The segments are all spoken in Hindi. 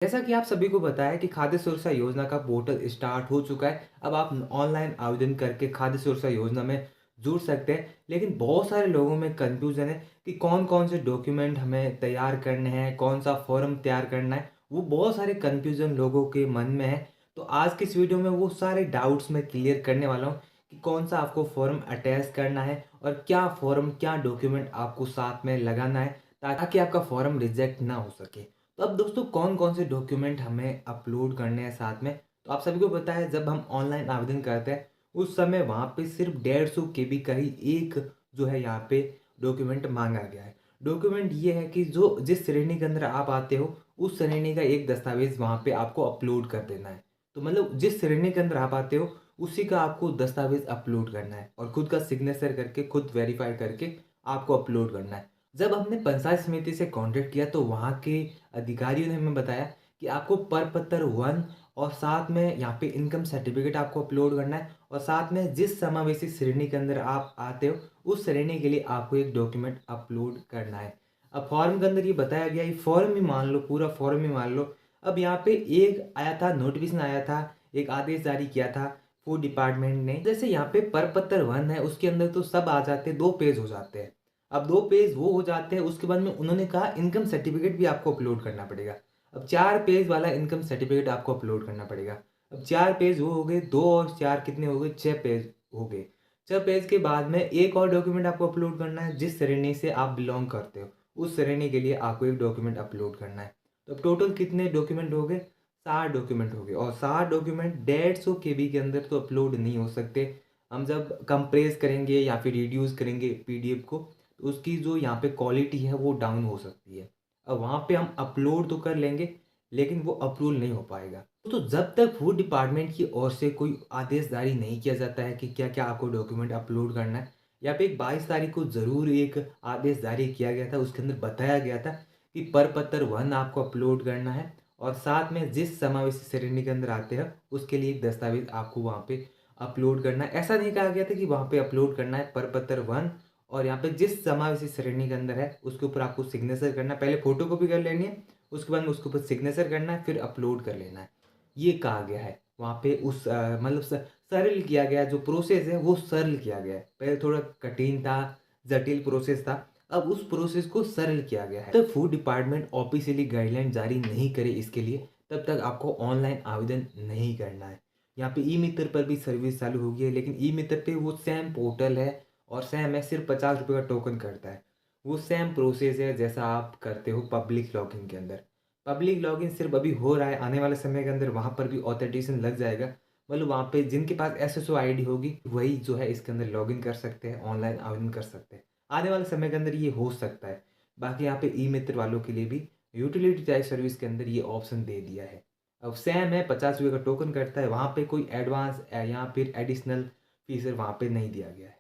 जैसा कि आप सभी को पता है कि खाद्य सुरक्षा योजना का पोर्टल स्टार्ट हो चुका है। अब आप ऑनलाइन आवेदन करके खाद्य सुरक्षा योजना में जुड़ सकते हैं। लेकिन बहुत सारे लोगों में कन्फ्यूज़न है कि कौन-कौन से डॉक्यूमेंट हमें तैयार करने हैं, कौन-सा फॉर्म तैयार करना है। वो बहुत सारे कन्फ्यूज़न लोगों के मन में है। तो आज की इस वीडियो में वो सारे डाउट्स मैं क्लियर करने वाला हूँ कि कौन-सा आपको फॉर्म अटैच करना है और क्या फॉर्म, क्या डॉक्यूमेंट आपको साथ में लगाना है ताकि आपका फॉर्म रिजेक्ट ना हो सके। तो अब दोस्तों कौन-कौन से डॉक्यूमेंट हमें अपलोड करने हैं साथ में, तो आप सभी को पता है जब हम ऑनलाइन आवेदन करते हैं, उस समय वहाँ पे सिर्फ़ 150 केबी का ही एक जो है यहाँ पे डॉक्यूमेंट माँगा गया है। डॉक्यूमेंट ये है कि जो जिस श्रेणी के अंदर आप आते हो, उस श्रेणी का एक दस्तावेज़ वहाँ पे आपको अपलोड कर देना है। तो मतलब जिस श्रेणी के अंदर आप आते हो, उसी का आपको दस्तावेज़ अपलोड करना है और खुद का सिग्नेचर करके, खुद वेरीफ़ाई करके आपको अपलोड करना है। जब हमने पंचायत समिति से कॉन्टैक्ट किया तो वहाँ के अधिकारियों ने हमें बताया कि आपको प्रपत्र 1 और साथ में यहाँ पे इनकम सर्टिफिकेट आपको अपलोड करना है और साथ में जिस समावेशी श्रेणी के अंदर आप आते हो, उस श्रेणी के लिए आपको एक डॉक्यूमेंट अपलोड करना है। अब फॉर्म के अंदर ये बताया गया, ये फॉर्म ही मान लो, पूरा फॉर्म ही मान लो। अब यहाँ पे एक आया था, नोटिफ़िकेशन आया था, एक आदेश जारी किया था फूड डिपार्टमेंट ने। जैसे यहाँ पे प्रपत्र 1 है, उसके अंदर तो सब आ जाते हैं, 2 पेज हो जाते हैं। अब 2 पेज वो हो जाते हैं, उसके बाद में उन्होंने कहा इनकम सर्टिफ़िकेट भी आपको अपलोड करना पड़ेगा। अब 4 पेज वाला इनकम सर्टिफ़िकेट आपको अपलोड करना पड़ेगा। अब 4 पेज वो हो गए, 2 और 4 कितने हो गए? 6 पेज हो गए। 6 पेज के बाद में एक और डॉक्यूमेंट आपको अपलोड करना है, जिस श्रेणी से आप बिलॉन्ग करते हो, उस श्रेणी के लिए आपको एक डॉक्यूमेंट अपलोड करना है। तो अब टोटल कितने डॉक्यूमेंट हो गए? 60 डॉक्यूमेंट हो गए और 60 डॉक्यूमेंट 150 केबी के अंदर तो अपलोड नहीं हो सकते। हम जब कंप्रेस करेंगे या फिर रिड्यूस करेंगे पीडीएफ को, तो उसकी जो यहाँ पे क्वालिटी है वो डाउन हो सकती है। अब वहाँ पे हम अपलोड तो कर लेंगे, लेकिन वो अप्रूवल नहीं हो पाएगा। तो जब तक फूड डिपार्टमेंट की ओर से कोई आदेश जारी नहीं किया जाता है कि क्या-क्या आपको डॉक्यूमेंट अपलोड करना है, यहाँ पे एक 22 तारीख को ज़रूर एक आदेश जारी किया गया था, उसके अंदर बताया गया था कि प्रपत्र 1 आपको अपलोड करना है और साथ में जिस समावेशी श्रेणी के अंदर आते हैं, उसके लिए एक दस्तावेज़ आपको वहाँ पे अपलोड करना है। ऐसा नहीं कहा गया था कि वहाँ पे अपलोड करना है प्रपत्र 1 और यहाँ पे जिस समावेशी श्रेणी के अंदर है, उसके ऊपर आपको सिग्नेचर करना है। पहले फ़ोटोकॉपी कर लेनी है, उसके बाद में उसके ऊपर सिग्नेचर करना है, फिर अपलोड कर लेना है। ये कहा गया है। वहाँ पे उस मतलब सरल किया गया है, जो प्रोसेस है वो सरल किया गया है। पहले थोड़ा कठिन था, जटिल प्रोसेस था, अब उस प्रोसेस को सरल किया गया है। तब फूड डिपार्टमेंट ऑफ़िशियली गाइडलाइन जारी नहीं करे इसके लिए, तब तक आपको ऑनलाइन आवेदन नहीं करना है। यहाँ पे ई-मित्र पर भी सर्विस चालू हो गई है, लेकिन ई-मित्र पे वो सेम पोर्टल है और सेम है, सिर्फ़ ₹50 का टोकन कटता है। वो सेम प्रोसेस है जैसा आप करते हो पब्लिक लॉगिन के अंदर। पब्लिक लॉगिन सिर्फ़ अभी हो रहा है, आने वाले समय के अंदर वहाँ पर भी ऑथेंटिकेशन लग जाएगा। मतलब वहाँ पे जिनके पास एसएसओ आईडी होगी, वही जो है इसके अंदर लॉगिन कर सकते हैं, ऑनलाइन आवेदन कर सकते हैं। आने वाले समय के अंदर ये हो सकता है। बाकी यहाँ पे ई-मित्र वालों के लिए भी यूटिलिटी टाइप सर्विस के अंदर ये ऑप्शन दे दिया है। अब सेम है, ₹50 का टोकन कटता है, वहाँ पे कोई एडवांस या फिर एडिशनल फीस वहाँ पे नहीं दिया गया है।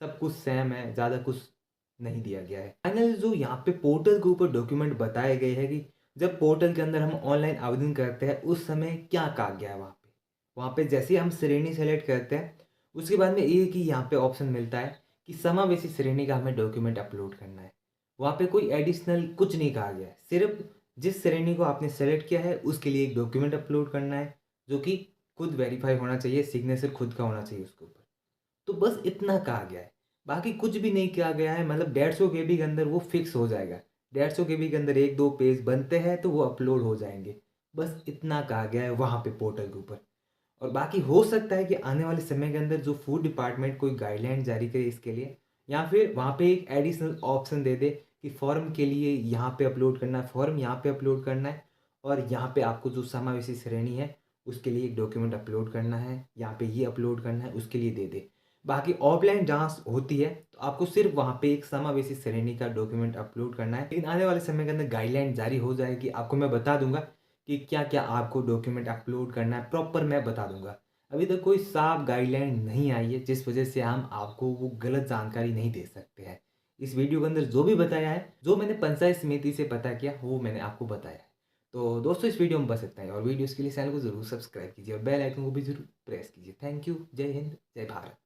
सब कुछ सेम है, ज़्यादा कुछ नहीं दिया गया है। फाइनली जो यहाँ पे पोर्टल के ऊपर डॉक्यूमेंट बताए गए हैं कि जब पोर्टल के अंदर हम ऑनलाइन आवेदन करते हैं, उस समय क्या कहा गया है वहाँ पे। वहाँ पे जैसे ही हम श्रेणी सेलेक्ट करते हैं, उसके बाद में एक ही यहाँ पे ऑप्शन मिलता है कि समावेशी श्रेणी का हमें डॉक्यूमेंट अपलोड करना है। वहाँ पे कोई एडिशनल कुछ नहीं कहा गया है। सिर्फ़ जिस श्रेणी को आपने सेलेक्ट किया है, उसके लिए एक डॉक्यूमेंट अपलोड करना है, जो कि खुद वेरीफ़ाई होना चाहिए, सिग्नेचर खुद का होना चाहिए उसके ऊपर। तो बस इतना कहा गया है। बाकी कुछ भी नहीं कहा गया है, मतलब 150 केबी के अंदर वो फिक्स हो जाएगा। 150 केबी के अंदर 1-2 पेज बनते हैं तो वो अपलोड हो जाएँगे। बस इतना कहा गया है वहाँ पे पोर्टल के ऊपर। और बाकी हो सकता है कि आने वाले समय के अंदर जो फूड डिपार्टमेंट कोई गाइडलाइन जारी करे इसके लिए, या फिर वहाँ पे एक एडिशनल ऑप्शन दे दे कि फॉर्म के लिए यहाँ पे अपलोड करना है, फॉर्म यहाँ पे अपलोड करना है और यहाँ पे आपको जो समावेशी श्रेणी है, उसके लिए एक डॉक्यूमेंट अपलोड करना है, यहाँ पे ये अपलोड करना है, उसके लिए दे दे। बाकी ऑफ़लाइन जाँच होती है, तो आपको सिर्फ़ वहाँ पे एक समावेशी श्रेणी का डॉक्यूमेंट अपलोड करना है। लेकिन आने वाले समय के अंदर गाइडलाइन जारी हो जाएगी, आपको मैं बता दूँगा कि क्या-क्या आपको डॉक्यूमेंट अपलोड करना है, प्रॉपर मैं बता दूँगा। अभी तक कोई साफ गाइडलाइन नहीं आई है, जिस वजह से हम आपको वो गलत जानकारी नहीं दे सकते हैं। इस वीडियो के अंदर जो भी बताया है, जो मैंने पंचायत समिति से पता किया, वो मैंने आपको बताया है। तो दोस्तों इस वीडियो में बस इतना ही और वीडियोज़ के लिए चैनल को ज़रूर सब्सक्राइब कीजिए और बेल आइकन को भी ज़रूर प्रेस कीजिए। Thank you. जय हिंद, जय भारत।